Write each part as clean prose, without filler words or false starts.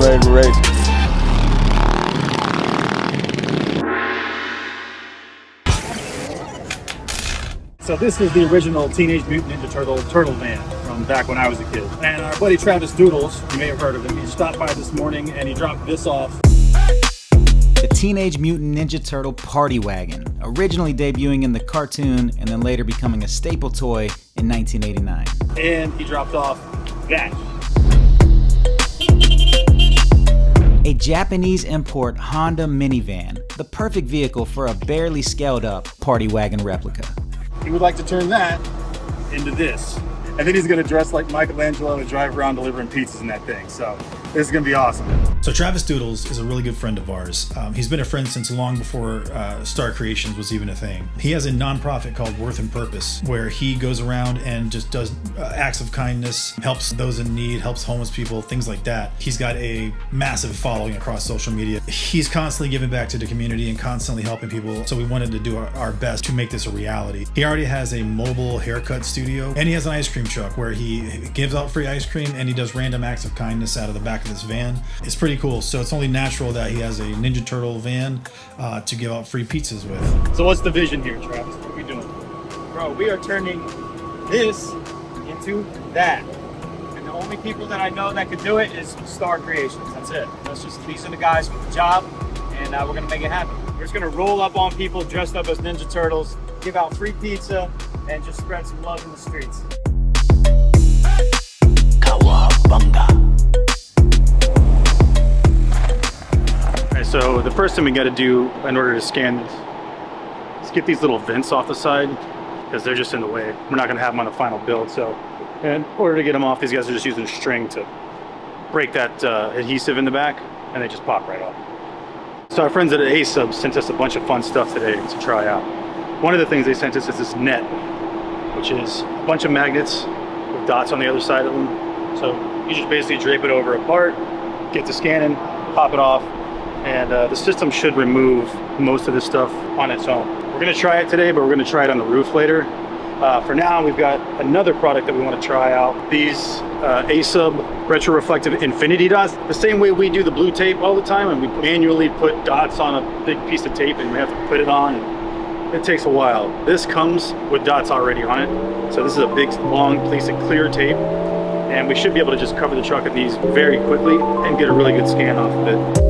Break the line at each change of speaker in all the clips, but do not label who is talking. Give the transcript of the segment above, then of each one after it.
ready to race.
So this is the original Teenage Mutant Ninja Turtle van from back when I was a kid. And our buddy Travis Doodles, you may have heard of him, he stopped by this morning and he dropped this off.
The Teenage Mutant Ninja Turtle Party Wagon, originally debuting in the cartoon and then later becoming a staple toy in 1989.
And he dropped off that.
A Japanese import Honda minivan, the perfect vehicle for a barely scaled up party wagon replica.
He would like to turn that into this. And then he's gonna dress like Michelangelo and drive around delivering pizzas in that thing. So this is gonna be awesome.
So Travis Doodles is a really good friend of ours. He's been a friend since long before Starr Creations was even a thing. He has a nonprofit called Worth and Purpose, where he goes around and just does acts of kindness, helps those in need, helps homeless people, things like that. He's got a massive following across social media. He's constantly giving back to the community and constantly helping people. So we wanted to do our best to make this a reality. He already has a mobile haircut studio, and he has an ice cream truck where he gives out free ice cream and he does random acts of kindness out of the back of this van. It's pretty cool. So it's only natural that he has a Ninja Turtle van to give out free pizzas with.
So what's the vision here, Travis? What are we doing?
Bro, we are turning this into that. And the only people that I know that could do it is Starr Creations. That's it. These are the guys with the job, and we're gonna make it happen. We're just gonna roll up on people dressed up as Ninja Turtles, give out free pizza, and just spread some love in the streets.
Alright, so the first thing we gotta do in order to scan this is get these little vents off the side, because they're just in the way. We're not gonna have them on the final build, so in order to get them off, these guys are just using a string to break that adhesive in the back, and they just pop right off. So our friends at ASUB sent us a bunch of fun stuff today to try out. One of the things they sent us is this net, which is a bunch of magnets with dots on the other side of them. So you just basically drape it over a part, get to scanning, pop it off, and the system should remove most of this stuff on its own. We're gonna try it today, but we're gonna try it on the roof later. For now, we've got another product that we want to try out. These ASUB retroreflective infinity dots. The same way we do the blue tape all the time, and we manually put dots on a big piece of tape and we have to put it on. And it takes a while. This comes with dots already on it. So this is a big, long piece of clear tape. And we should be able to just cover the truck in these very quickly and get a really good scan off of it.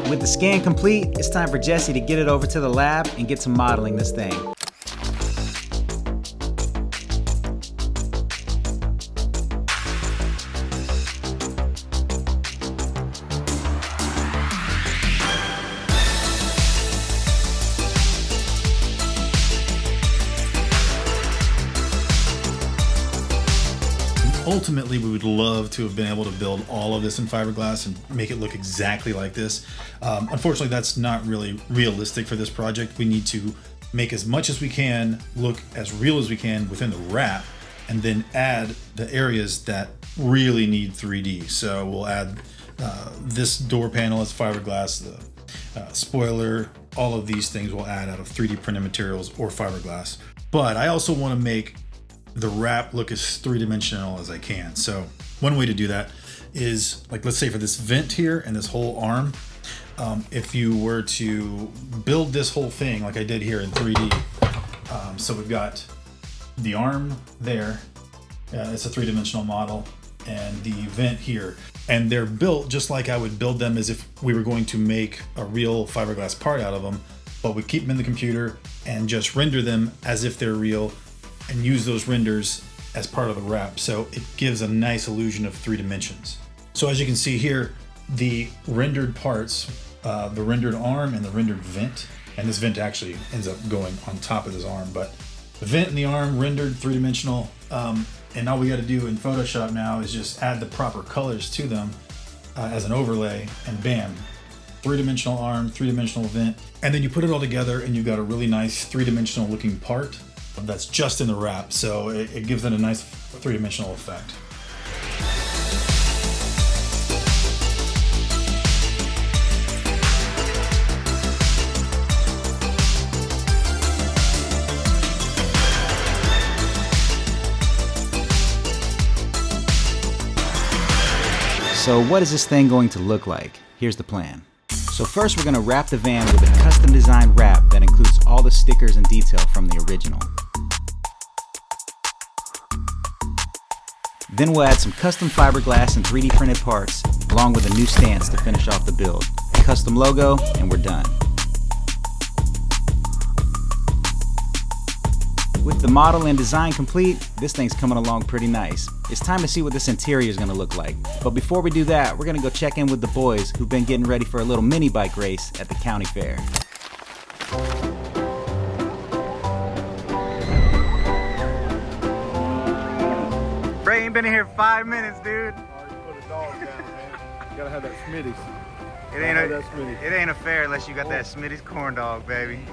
With the scan complete, it's time for Jesse to get it over to the lab and get to modeling this thing.
Ultimately, we would love to have been able to build all of this in fiberglass and make it look exactly like this. Unfortunately, that's not really realistic for this project. We need to make as much as we can look as real as we can within the wrap, and then add the areas that really need 3D. So we'll add this door panel as fiberglass, the spoiler, all of these things we'll add out of 3D printed materials or fiberglass. But I also want to make the wrap look as three-dimensional as I can. So one way to do that is, like, let's say for this vent here and this whole arm, if you were to build this whole thing like I did here in 3D. So we've got the arm there, it's a three-dimensional model, and the vent here. And they're built just like I would build them as if we were going to make a real fiberglass part out of them, but we keep them in the computer and just render them as if they're real and use those renders as part of the wrap. So it gives a nice illusion of 3 dimensions. So as you can see here, the rendered parts, the rendered arm and the rendered vent, and this vent actually ends up going on top of this arm, but the vent and the arm rendered 3-dimensional, and all we got to do in Photoshop now is just add the proper colors to them as an overlay, and bam, 3-dimensional arm, 3-dimensional vent, and then you put it all together and you've got a really nice 3-dimensional looking part that's just in the wrap, so it gives it a nice 3-dimensional effect.
So what is this thing going to look like? Here's the plan. So first we're going to wrap the van with a custom designed wrap that includes all the stickers and detail from the original. Then we'll add some custom fiberglass and 3D printed parts, along with a new stance to finish off the build. A custom logo, and we're done. With the model and design complete, this thing's coming along pretty nice. It's time to see what this interior is going to look like. But before we do that, we're going to go check in with the boys who've been getting ready for a little mini bike race at the county fair. Bray ain't been in here 5 minutes, dude.
Already put a dog down, man. You gotta have that Smitty's.
It ain't a fair unless you got that Smitty's corn dog, baby.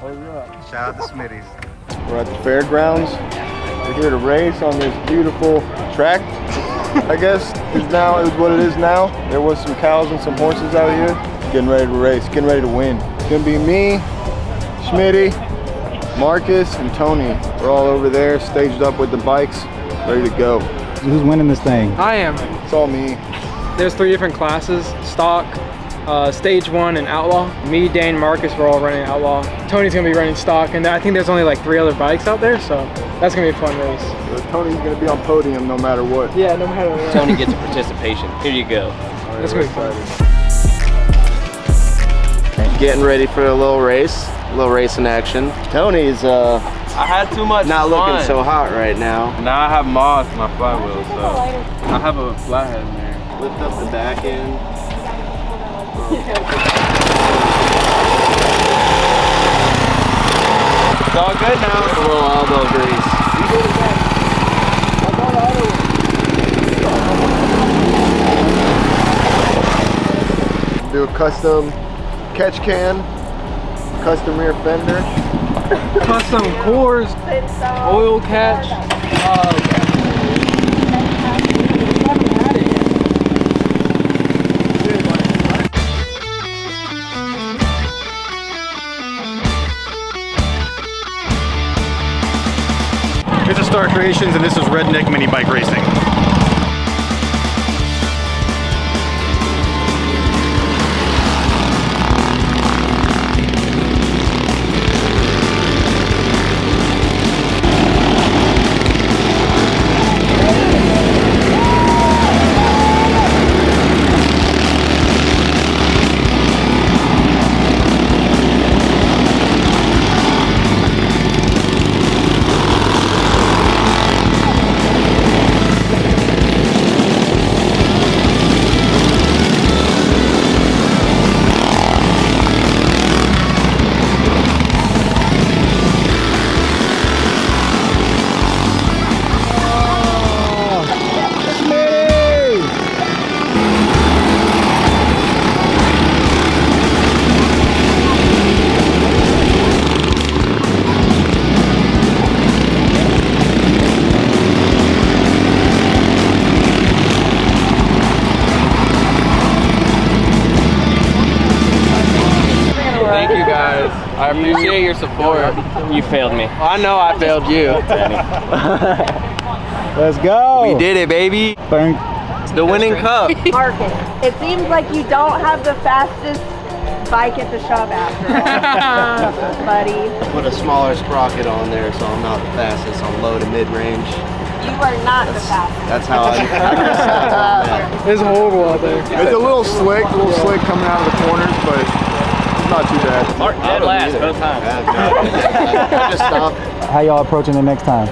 Hurry up.
Shout out to Smitty's.
We're at the fairgrounds. We're here to race on this beautiful track. I guess is what it is now. There was some cows and some horses out here. Getting ready to race, getting ready to win. It's gonna be me, Schmitty, Marcus, and Tony. We're all over there, staged up with the bikes, ready to go.
Who's winning this thing?
I am.
It's all me.
There's 3 different classes: stock, stage 1, and outlaw. Me, Dane, Marcus, we're all running outlaw. Tony's gonna be running stock, and I think there's only like 3 other bikes out there, so that's gonna be a fun race.
So Tony's gonna be on podium no matter what.
Yeah, no matter what.
Tony gets a participation. Here you go.
That's gonna be fun.
Getting ready for a little race in action. Tony's
I had too much
not
fun.
looking so hot right now.
Now I have moss in my flywheel, so I have a flathead in there.
Lift up the back end.
It's all good now.
A little elbow grease.
Do a custom catch can, custom rear fender.
Custom cores, oil catch.
This is Starr Creations, and this is Redneck Mini Bike Racing.
Thank you guys. I appreciate your support. You failed me. I know I failed you.
Let's go.
We did it, baby.
It's the winning cup.
Marcus, it seems like you don't have the fastest bike at the shop after all, buddy.
Put a smaller sprocket on there so I'm not the fastest on low to mid range.
You are not the fastest.
That's how I
It's horrible out there.
It's a little slick coming out of the corners, but it's not too bad.
Dead last both times.
just stop.
How y'all approaching the next time?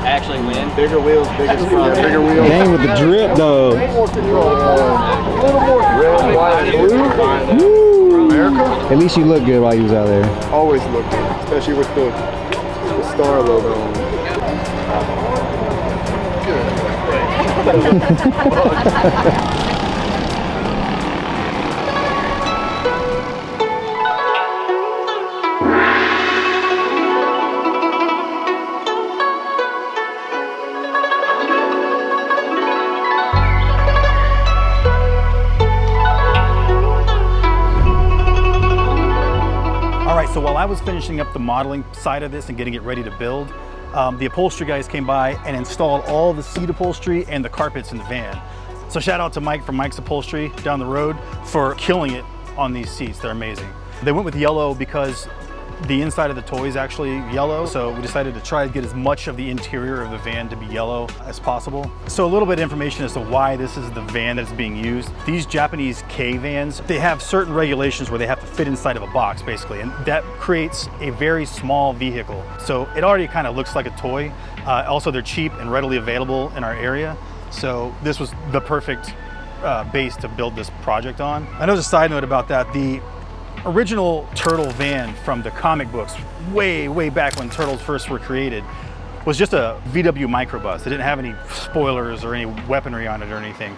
actually win.
Bigger wheels, biggest front.
Bigger wheels.
Dang with the drip though.
A little more control. A little more red, white, blue.
Woo.
America.
At least you look good while you was out there.
Always look good, especially with the Starr logo on it.
So while I was finishing up the modeling side of this and getting it ready to build, the upholstery guys came by and installed all the seat upholstery and the carpets in the van. So shout out to Mike from Mike's Upholstery down the road for killing it on these seats. They're amazing. They went with yellow because the inside of the toy is actually yellow, so we decided to try to get as much of the interior of the van to be yellow as possible. So a little bit of information as to why this is the van that's being used. These Japanese K vans, they have certain regulations where they have to fit inside of a box basically, and that creates a very small vehicle. So it already kind of looks like a toy. Also, they're cheap and readily available in our area. So this was the perfect base to build this project on. I know there's a side note about that. The original Turtle van from the comic books, way back when Turtles first were created, was just a VW microbus. It didn't have any spoilers or any weaponry on it or anything.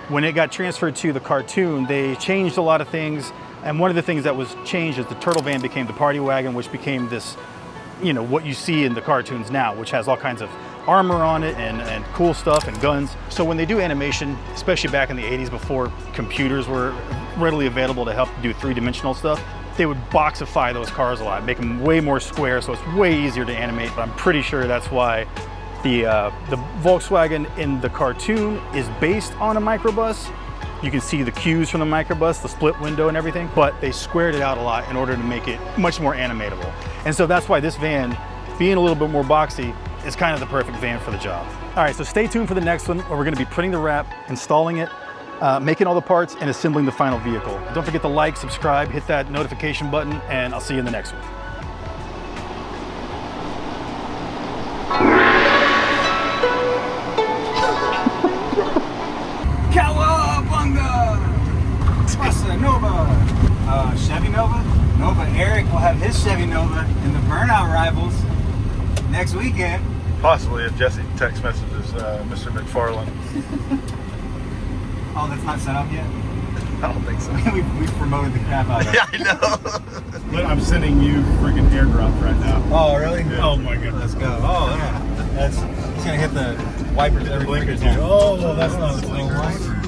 When it got transferred to the cartoon, they changed a lot of things, and one of the things that was changed is the Turtle van became the party wagon, which became this, you know, what you see in the cartoons now, which has all kinds of armor on it and cool stuff and guns. So when they do animation, especially back in the 80s before computers were readily available to help do three-dimensional stuff, they would boxify those cars a lot, make them way more square, so it's way easier to animate. But I'm pretty sure that's why the Volkswagen in the cartoon is based on a microbus. You can see the cues from the microbus, the split window and everything, but they squared it out a lot in order to make it much more animatable. And so that's why this van, being a little bit more boxy, is kind of the perfect van for the job. All right, so stay tuned for the next one where we're gonna be putting the wrap, installing it, making all the parts, and assembling the final vehicle. Don't forget to like, subscribe, hit that notification button, and I'll see you in the next one.
Cowabunga! Pasta Nova! Chevy Nova? Nova Eric will have his Chevy Nova in the Burnout Rivals next weekend.
Possibly if Jesse text messages Mr. McFarland.
Oh, that's not set up yet?
I don't think so.
We've promoted the crap out of it.
Yeah, I know.
Look, I'm sending you freaking airdrop right now.
Oh, really?
Yeah. Oh my goodness.
Let's go. Oh, yeah. It's gonna hit the wipers every
Blinkers,
freaking time.
dude.
Oh, that's not so white.